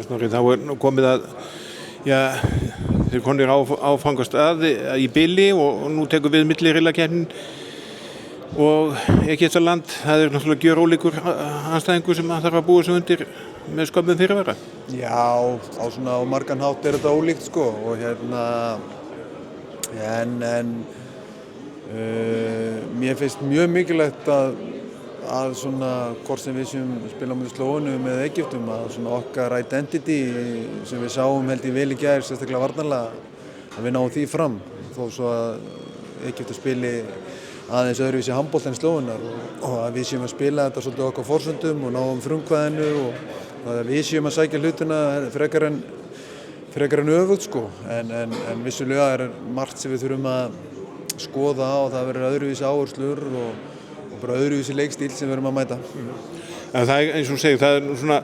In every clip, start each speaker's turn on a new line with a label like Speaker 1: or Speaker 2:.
Speaker 1: Snorri, þá nú komið að, já, þeir konir áfangastað í bili og nú tekur við milliriðlakeppnin og Egyptaland, það náttúrulega gjörólíkur andstæðingur sem þarf að búa sig undir með skömmum fyrirvara.
Speaker 2: Já, á margan hátt þetta ólíkt sko og mér finnst mjög mikilvægt að svona hvort sem við séum spila á móti Slóvenum eða Egyptum að svona okkar identity sem við sáum held ég vel í gær, sérstaklega varnarlega, að við náum því fram þó svo að Egyptar spili aðeins öðruvísi handbolta en Slóvenar og að við séum að spila þetta svolítið okkar forsöndum og náum frumkvæðinu og að við séum að sækja hlutina frekar en öfugt sko en vissulega margt sem við þurfum að skoða og það verður öðruvísi áherslur og bara öðruvísi leikstíl sem við erum að mæta.
Speaker 1: Það eins og segir, það nú svona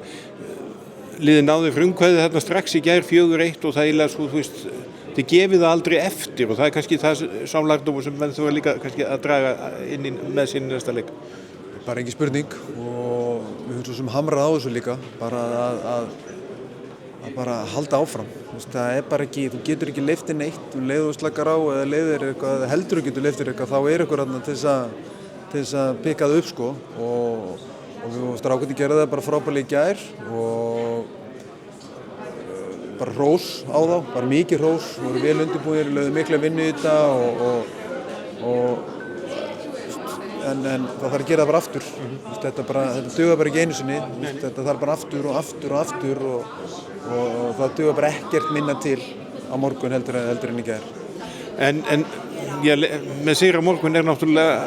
Speaker 1: liðið náði frumkvæðið þarna strax í gær 4-1 og það eiginlega svo, þú veist, þið gefið það aldrei eftir og það kannski það samlærdómur sem menn þurfa líka kannski að draga inn með sín í næsta leik.
Speaker 2: Bara engin spurning og við höfum svo sem hamrað á þessu líka, bara að bara halda áfram. Það bara ekki, þú getur ekki leyft neitt um leið og slakar á eða leiðir eitthvað, heldur þú getur leyftir eitthvað, þá eitthvað þarna til þess að pikka það upp sko og við strákarnir gerðu það bara frábærlega í gær og bara hrós á þá, bara mikið hrós, voru vel undirbúnir, lögðu mikla vinnu í þetta en það þarf að gera það bara aftur. Þetta dugar bara ekki einu sinni, þetta þarf bara aftur og aftur og aftur og það dugar bara ekkert minna til á morgun heldur en í gær.
Speaker 1: En já, með sigur á morgun náttúrulega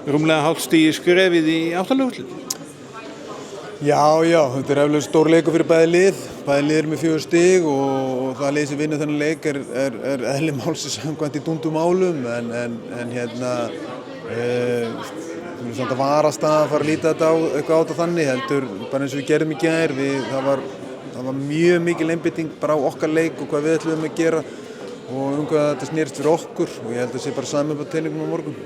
Speaker 1: rúmlega hálft stigi skrefið í áttalegurlið.
Speaker 2: Já, þetta eflaust stór leikur fyrir bæði lið eru með 4 stig og það lið sem vinnur þennan leik er eðli málsins samkvæmt í dúndumálum en þú veist þetta varast að fara að líta þetta á eitthvað á þetta þannig heldur bara eins og við gerðum í gær það var mjög mikil einbeiting bara á okkar leik og hvað við ætlum að gera og hvað þetta snerist fyrir okkur og ég held að það sé bara saman upp á teiningum á morgun.